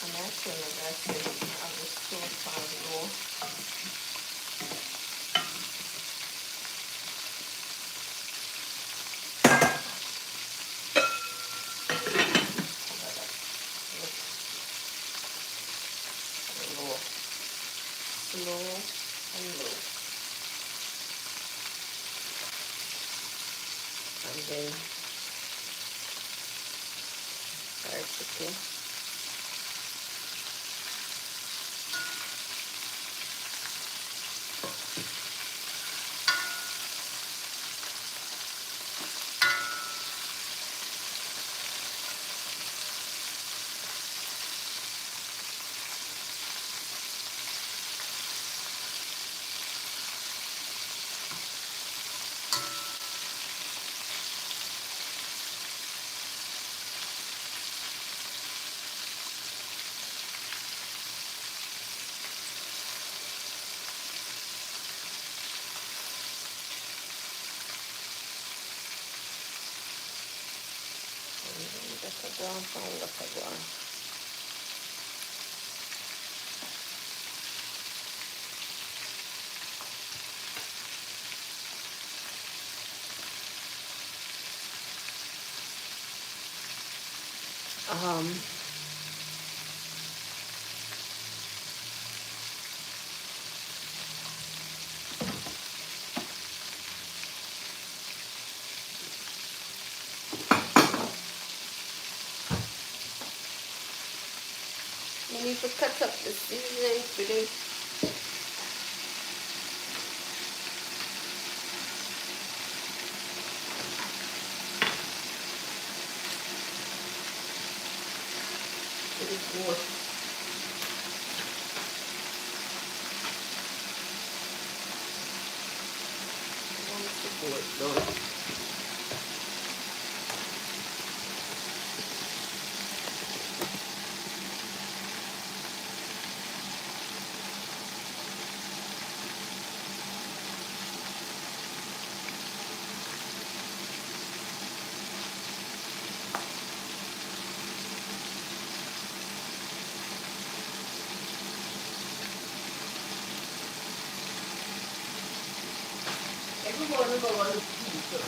And actually, as I said, I was so far low. Low, slow and low. And then fried chicken. That's a brown pound of a brown. You need to cut up the seasoning for this. For the goat. Once the goat done. Everyone go on the pizza.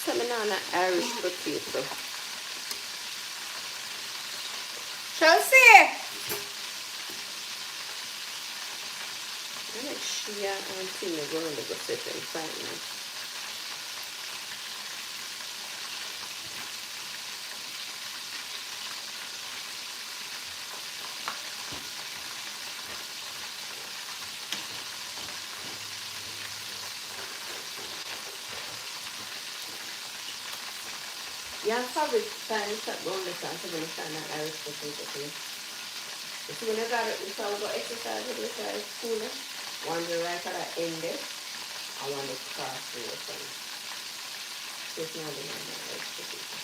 Seminole Irish potato. Chelsea! I'm like, she and Tina going to go sit and find me. Yeah, fabric fine shop going to start to find an Irish potato too. So when I got it, if I go exercise with this school, one the right at the end there, I want the cross the open. So it's not the Irish potato.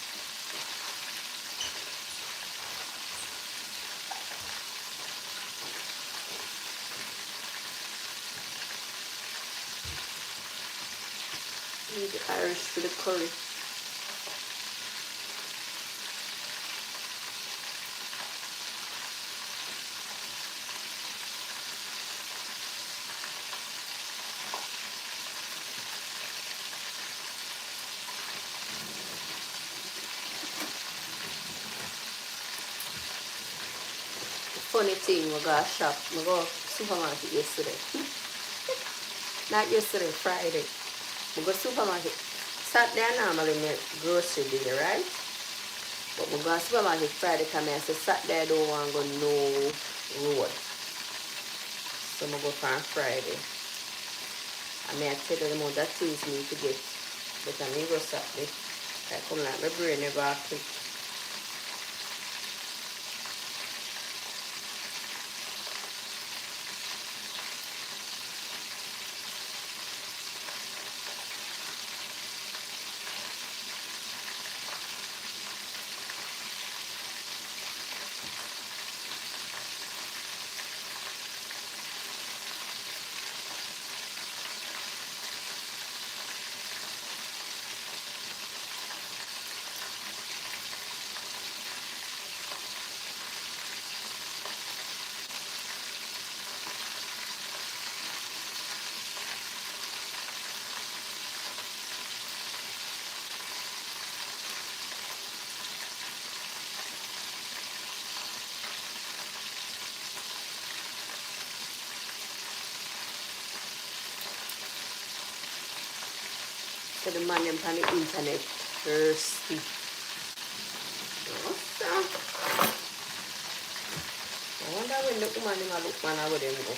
Need the Irish for the curry. Funny thing, we go shop, we go supermarket yesterday. Not yesterday, Friday. We go supermarket. Saturday I normally make grocery day, right? But we go supermarket Friday because I say Saturday I don't want to go no road. So I go for Friday. I may tell you the amount of things me to get. But I may go Saturday. I come like my brain never quick. So the man them on the internet thirsty. I wonder when the woman them a look man how them go.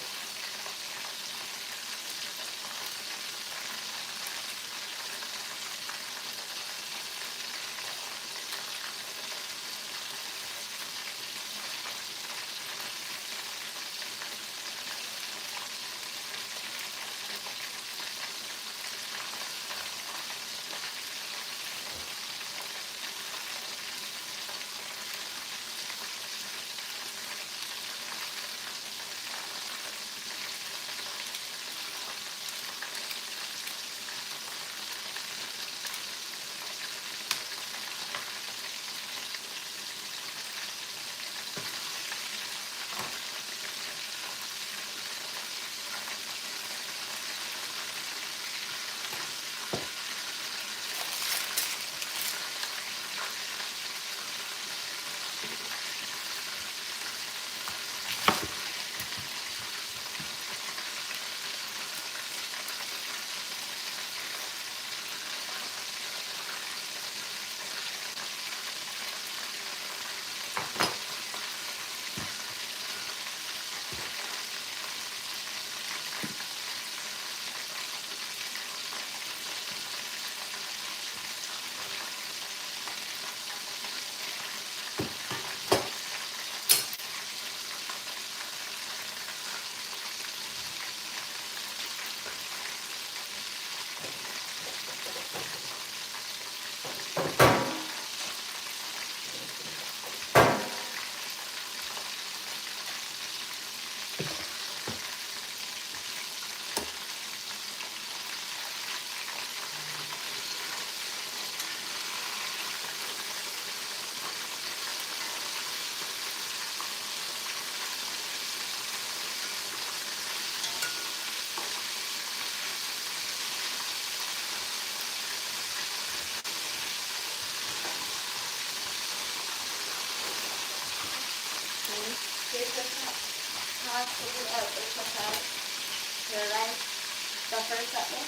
first up there?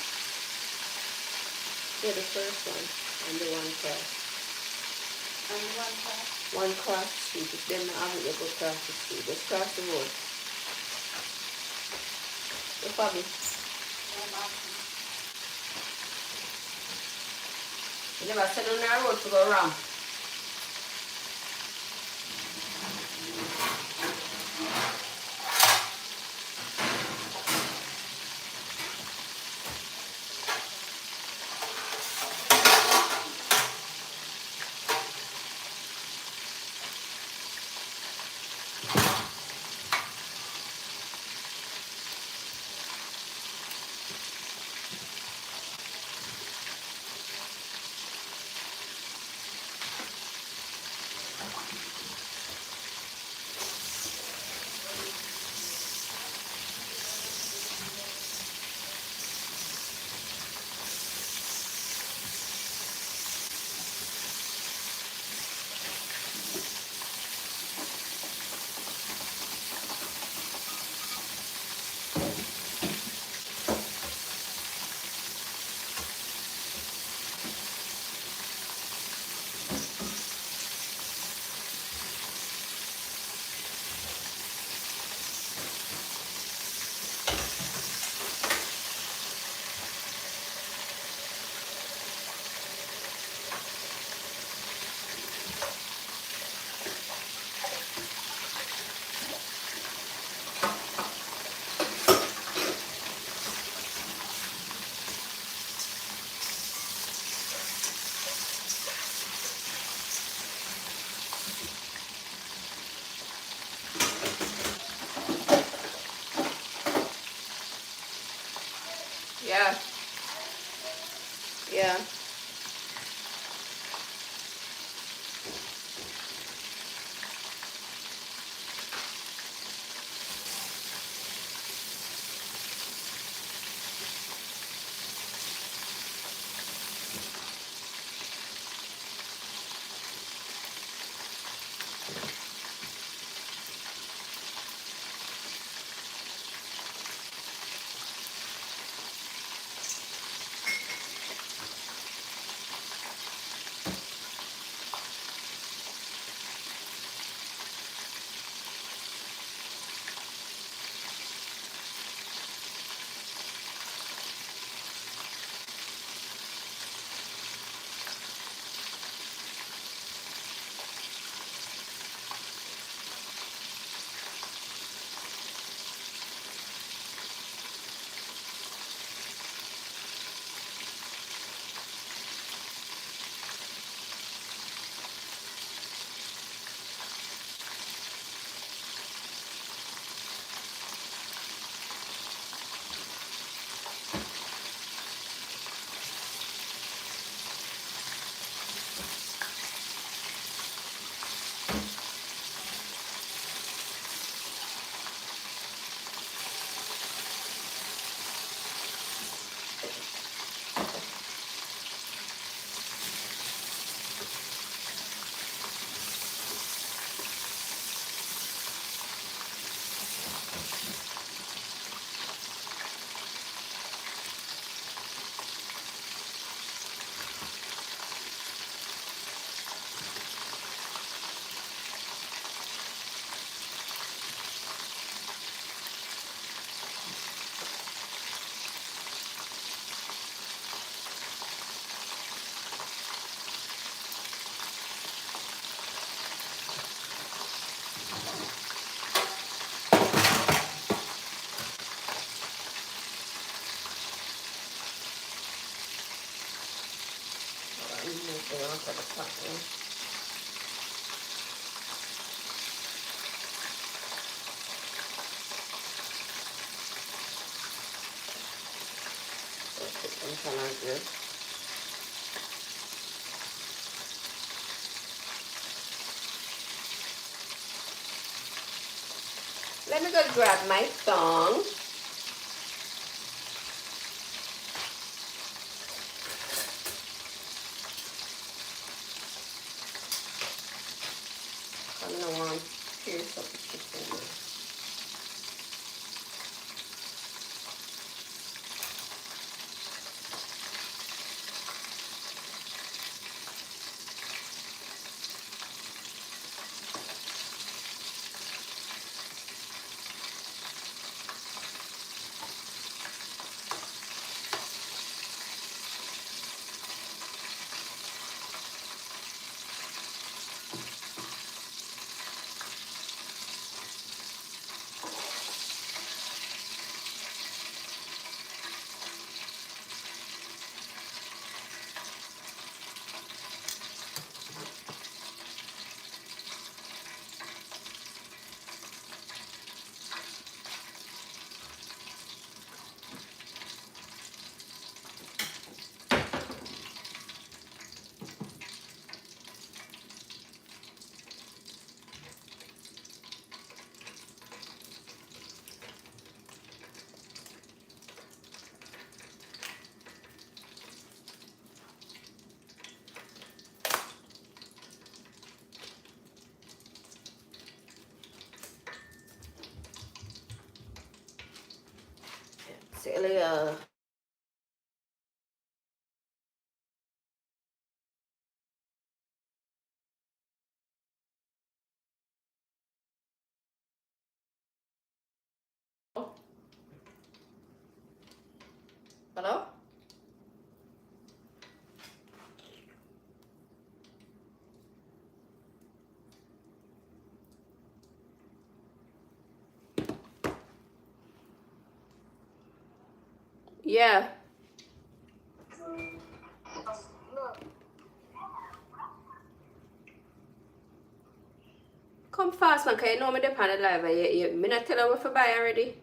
Yeah, the first one. And the one cross. On the one side? One cross street. If them not have it, you go cross the street. Just cross the road. The Fabi. You never said on that road to go around. Yeah. Yeah. Moving on to the cutting. So put them kind of good. Let me go grab my thong. I'm gonna want to pierce up the chicken. Hello? Yeah. Come fast, man, because you know me depend on the live. Me not tell her what to buy already.